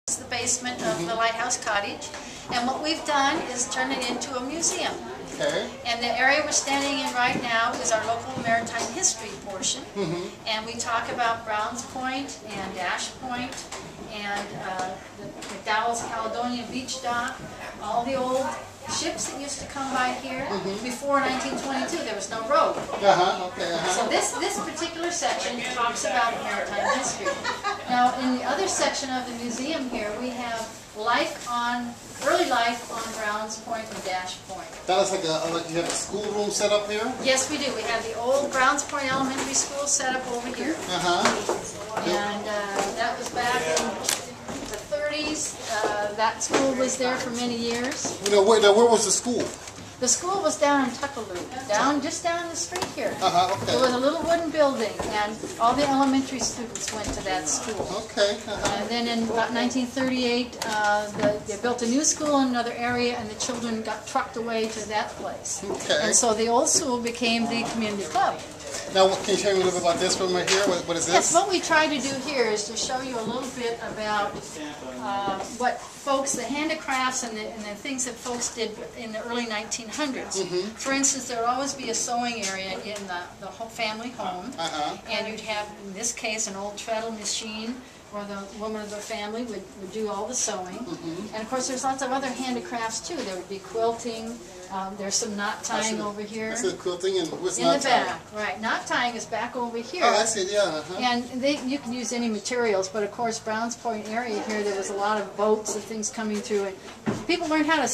It's the basement of the Lighthouse cottage, and what we've done is turn it into a museum. Okay. And the area we're standing in right now is our local maritime history portion, and we talk about Browns Point and Dash Point and the McDowell's Caledonia Beach Dock, all the old ships that used to come by here. Before 1922, there was no road. So this particular section talks about maritime history. Now, in the other section of the museum here, we have early life on Browns Point and Dash Point. That is like you have a schoolroom set up here? Yes, we do. We have the old Browns Point Elementary School set up over here. And that was back in the 30s. That school was there for many years. Where was the school? The school was down in Tuckaloo, just down the street here. Okay. It was a little wooden building, and all the elementary students went to that school. Okay. And then in about 1938, they built a new school in another area, and the children got trucked away to that place. Okay. And so the old school became the community club. Now, can you tell me a little bit about this room right here? What is this? Yes, what we try to do here is to show you a little bit about what folks, the handicrafts and the things that folks did in the early 1900s. For instance, there would always be a sewing area in the whole family home, and you'd have, in this case, an old treadle machine where the woman of the family would do all the sewing. And of course, there's lots of other handicrafts too. There would be quilting. There's some knot tying over here. I see the quilting and what's in knot the back, right? Knot tying is back over here. Oh, I see. Yeah. And you can use any materials, but of course, Browns Point area here, there was a lot of boats and things coming through, and people learned how to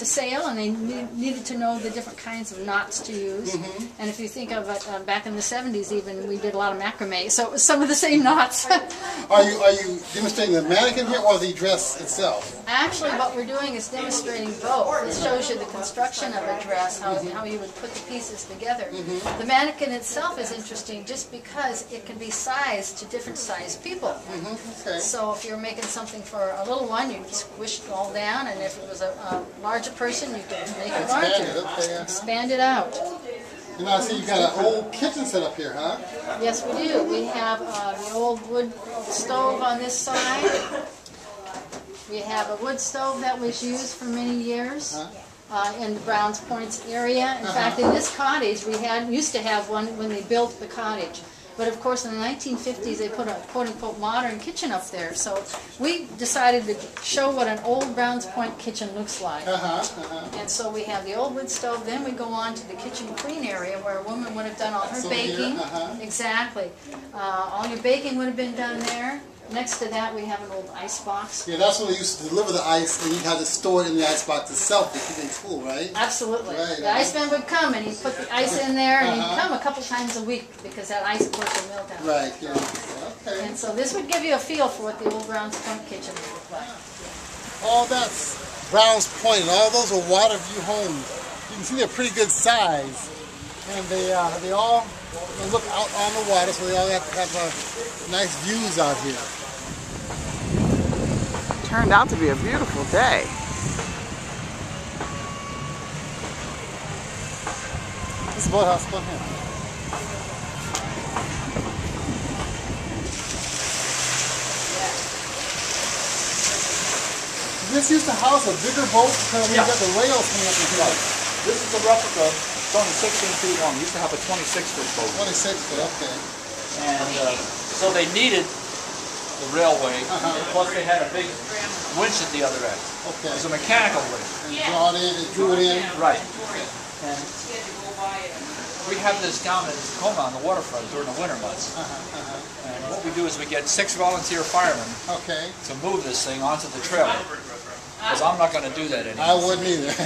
sail, and they needed to know the different kinds of knots to use. And if you think of it, back in the 70s, even we did a lot of macrame, so it was some of the same knots. Are you demonstrating the mannequin here or the dress itself? Actually, what we're doing is demonstrating both. It shows you the construction of a dress, how you would put the pieces together. The mannequin itself is interesting just because it can be sized to different sized people. So if you're making something for a little one, you squish it all down, and if it was a larger person, you could make it larger. Expand it out. And I see you've got an old kitchen set up here, huh? Yes, we do. We have the old wood stove on this side. We have a wood stove that was used for many years in the Browns Point area. In fact, in this cottage, we used to have one when they built the cottage. But of course, in the 1950s, they put a quote-unquote modern kitchen up there. So we decided to show what an old Browns Point kitchen looks like. And so we have the old wood stove. Then we go on to the kitchen queen area where a woman would have done all her baking. Exactly. All your baking would have been done there. Next to that, we have an old ice box. Yeah, that's when they used to deliver the ice, and you had to store it in the ice box itself to keep it cool, right? Absolutely. Right, the iceman would come, and he'd put the ice in there, and he'd come a couple times a week because that ice, of course, would melt out. Right, yeah. Okay. And so this would give you a feel for what the old Browns Point kitchen would look like. All that's Browns Point, and all those are water view homes. You can see they're pretty good size, and they all look out on the water, so they all have nice views out here. Turned out to be a beautiful day. This is boathouse, come here. This used to house a bigger boat because we got the rails coming up in here. This is a replica. It's only 16 feet long. We used to have a 26-foot boat. 26-foot, okay. And so they needed the railway, plus they had a big winch at the other end. Okay. It was a mechanical winch. And drew it in. Right. And we have this down in Tacoma on the waterfront during the winter months. And what we do is we get 6 volunteer firemen to move this thing onto the trailer. Because I'm not going to do that anymore. I wouldn't either.